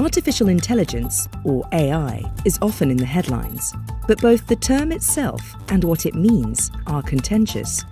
Artificial intelligence, or AI, is often in the headlines, but both the term itself and what it means are contentious.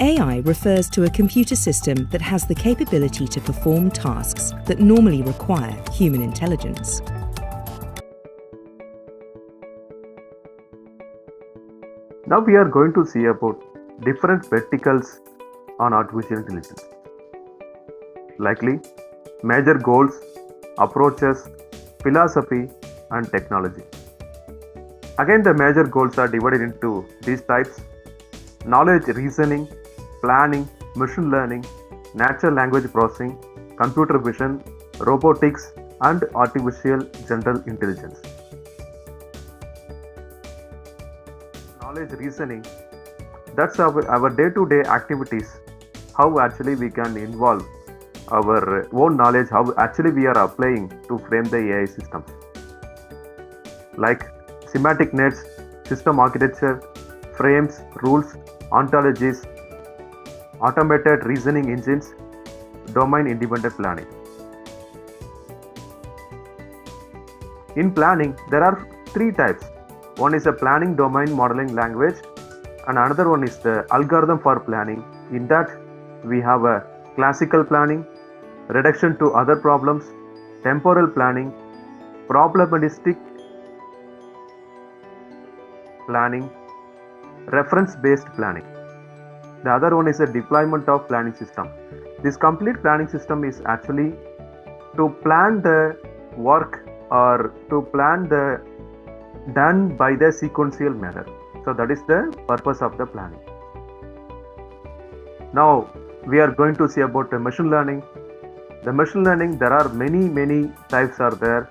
AI refers to a computer system that has the capability to perform tasks that normally require human intelligence. Now we are going to see about different verticals on artificial intelligence. Likely, major goals, approaches, philosophy, and technology. Again, the major goals are divided into these types: knowledge reasoning, planning, machine learning, natural language processing, computer vision, robotics, and artificial general intelligence. Knowledge reasoning, that's our day-to-day activities, how actually we can involve our own knowledge, how actually we are applying to frame the AI systems. Like semantic nets, system architecture, frames, rules, ontologies, automated reasoning engines, domain-independent planning. In planning, there are three types. One is a planning domain modeling language, and another one is the algorithm for planning. In that, we have a classical planning, reduction to other problems, temporal planning, probabilistic planning, reference-based planning. The other one is a deployment of planning system. This complete planning system is actually to plan the work or to plan the done by the sequential manner. So that is the purpose of the planning. Now we are going to see about the machine learning. The machine learning, there are many types are there,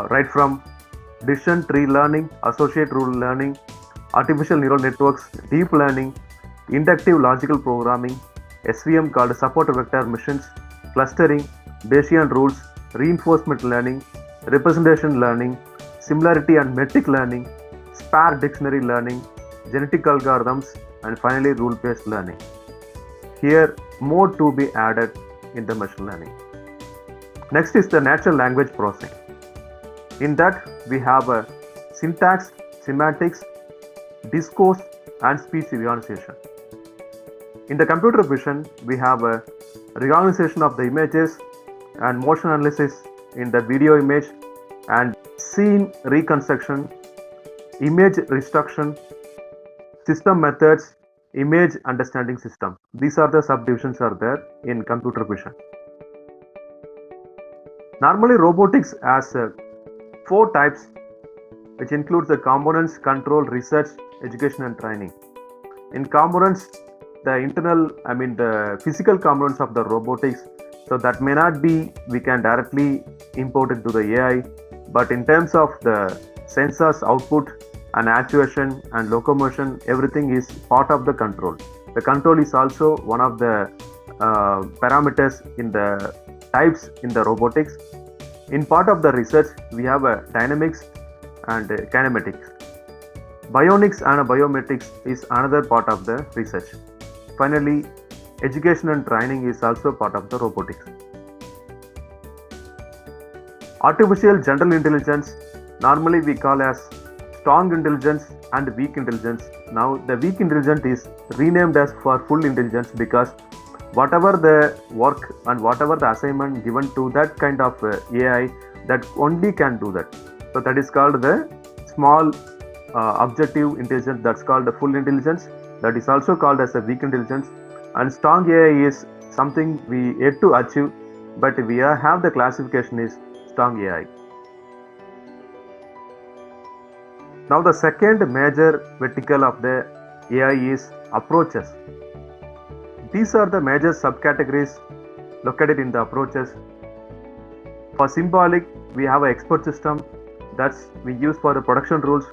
right from decision tree learning, associate rule learning, artificial neural networks, deep learning, inductive logical programming, SVM called support vector machines, clustering, Bayesian rules, reinforcement learning, representation learning, similarity and metric learning, sparse dictionary learning, genetic algorithms, and finally rule-based learning. Here, more to be added in the machine learning. Next is the natural language processing. In that, we have a syntax, semantics, discourse, and speech recognition. In the computer vision, we have a recognition of the images and motion analysis in the video image and scene reconstruction, image reconstruction, system methods, image understanding system. These are the subdivisions are there in computer vision. Normally, robotics has 4 types, which includes the components, control, research, education, and training. In components, the physical components of the robotics, so that may not be, we can directly import it to the AI, but in terms of the sensors output and actuation and locomotion, everything is part of the control. The control is also one of the parameters in the types in the robotics. In part of the research, we have a dynamics and kinematics. Bionics and biometrics is another part of the research. Finally, education and training is also part of the robotics. Artificial general intelligence, normally we call as strong intelligence and weak intelligence. Now the weak intelligence is renamed as for full intelligence because whatever the work and whatever the assignment given to that kind of AI, that only can do that. So that is called the small objective intelligence, that's called the full intelligence. That is also called as a weak intelligence. And strong AI is something we yet to achieve, but we have the classification is strong AI. Now the second major vertical of the AI is approaches. These are the major subcategories located in the approaches. For symbolic, we have an expert system that's we use for the production rules,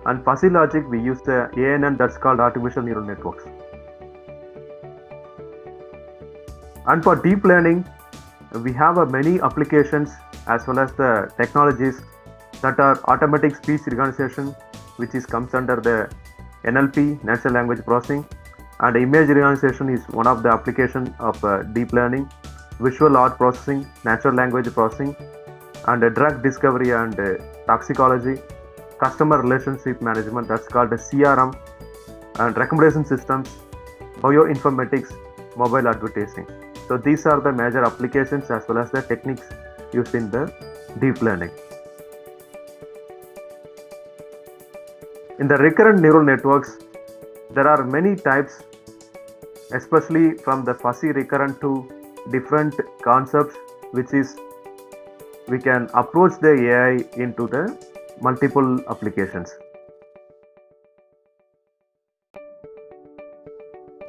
and fuzzy logic we use the ANN, that's called artificial neural networks. And for deep learning, we have many applications as well as the technologies that are automatic speech recognition, which comes under the NLP, natural language processing, and image recognition is one of the application of deep learning. visual art processing, natural language processing, and drug discovery and toxicology, customer relationship management, that's called a CRM, and recommendation systems, bioinformatics, mobile advertising. So these are the major applications as well as the techniques used in the deep learning. In the recurrent neural networks, there are many types, especially from the fuzzy recurrent to different concepts, which is we can approach the AI into the multiple applications.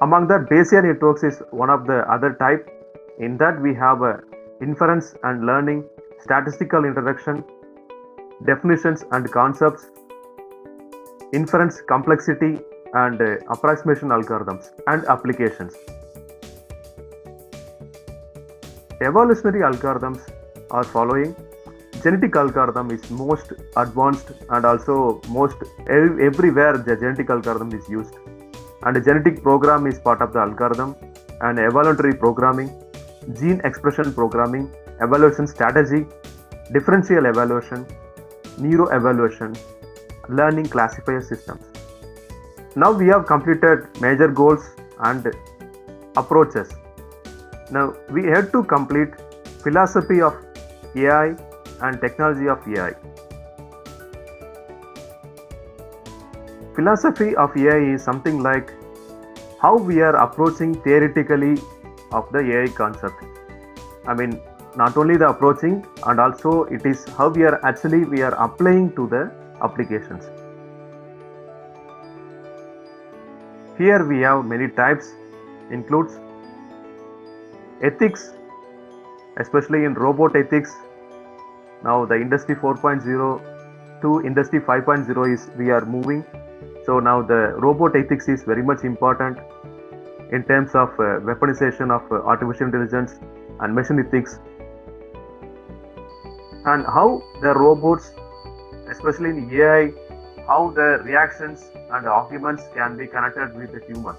Among that, Bayesian networks is one of the other type. In that we have inference and learning, statistical introduction, definitions and concepts, inference complexity, and approximation algorithms and applications. Evolutionary algorithms are following. Genetic algorithm is most advanced and also most everywhere the genetic algorithm is used. And genetic program is part of the algorithm, and evolutionary programming, gene expression programming, evaluation strategy, differential evaluation, neuroevaluation, learning classifier systems. Now we have completed major goals and approaches. Now we have to complete philosophy of AI and technology of AI. Philosophy of AI is something like how we are approaching theoretically of the AI concept. I mean, not only the approaching, and also it is how we are applying to the applications. Here we have many types, includes ethics, especially in robot ethics. Now the industry 4.0 to industry 5.0 is we are moving. So now the robot ethics is very much important in terms of weaponization of artificial intelligence and machine ethics, and how the robots, especially in AI, how the reactions and arguments can be connected with the human.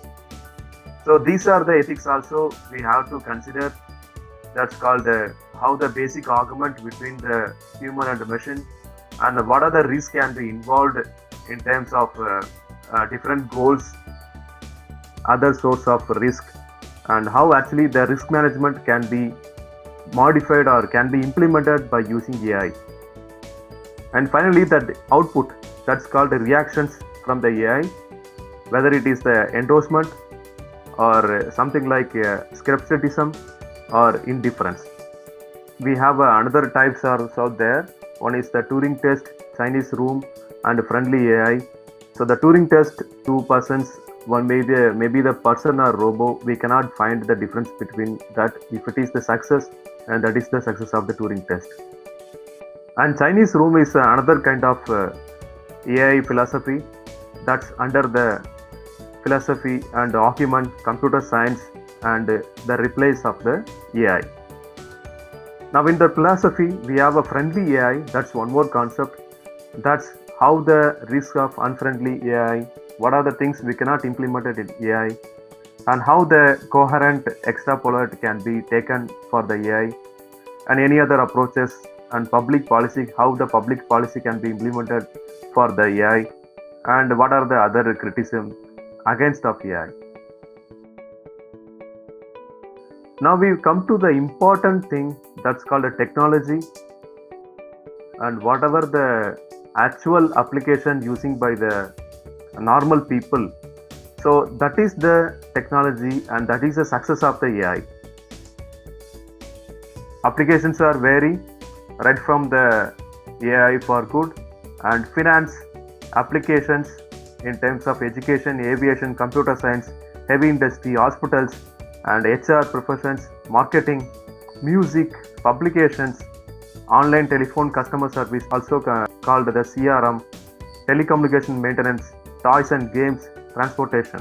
So these are the ethics also we have to consider. That's called how the basic argument between the human and the machine, and what are the risks can be involved in terms of different goals, other source of risk, and how actually the risk management can be modified or can be implemented by using AI. And finally, the output, that's called the reactions from the AI, whether it is the endorsement or something like skepticism or indifference. We have another types are out there. One is the Turing test, Chinese room, and friendly AI. So the Turing test, two persons, one maybe the person or robo, we cannot find the difference between that if it is the success, and that is the success of the Turing test. And Chinese room is another kind of AI philosophy that's under the philosophy and argument, computer science, and the replace of the AI. Now in the philosophy, we have a friendly AI, that's one more concept. That's how the risk of unfriendly AI, what are the things we cannot implement it in AI, and how the coherent extrapolate can be taken for the AI, and any other approaches, and public policy, how the public policy can be implemented for the AI, and what are the other criticism against of AI. Now we come to the important thing, that's called a technology, and whatever the actual application using by the normal people. So that is the technology, and that is the success of the AI. Applications are vary, right from the AI for good and finance applications in terms of education, aviation, computer science, heavy industry, hospitals, and HR professions, marketing, music, publications, online telephone customer service, also called the CRM, telecommunication maintenance, toys and games, transportation.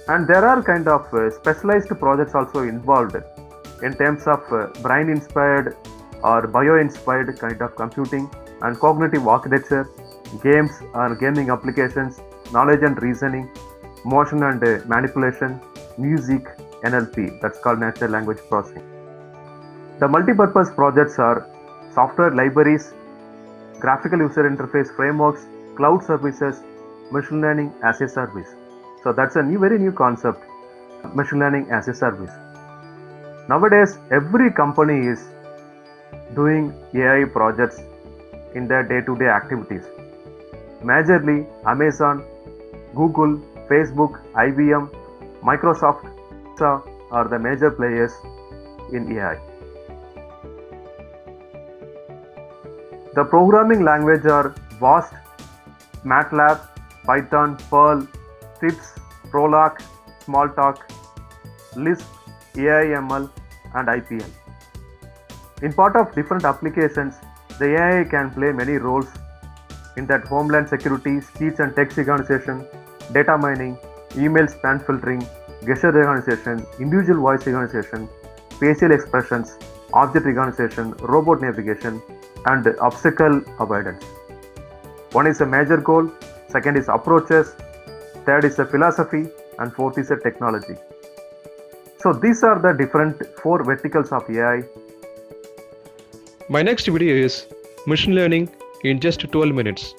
And there are kind of specialized projects also involved in terms of brain inspired or bio inspired kind of computing and cognitive architecture, games or gaming applications, knowledge and reasoning, motion and manipulation, music, NLP, that's called natural language processing. The multipurpose projects are software libraries, graphical user interface frameworks, cloud services, machine learning as a service. So that's a very new concept, machine learning as a service. Nowadays, every company is doing AI projects in their day-to-day activities. Majorly, Amazon, Google, Facebook, IBM, Microsoft are the major players in AI. The programming language are VAST, MATLAB, Python, Perl, CIPS, Prolog, Smalltalk, Lisp, AIML, and IPL. In part of different applications, the AI can play many roles in that homeland security, speech and text recognition, data mining, email spam filtering, gesture recognition, individual voice recognition, facial expressions, object recognition, robot navigation, and obstacle avoidance. One is a major goal, second is approaches, third is a philosophy, and fourth is a technology. So these are the different 4 verticals of AI. My next video is Machine Learning in just 12 minutes.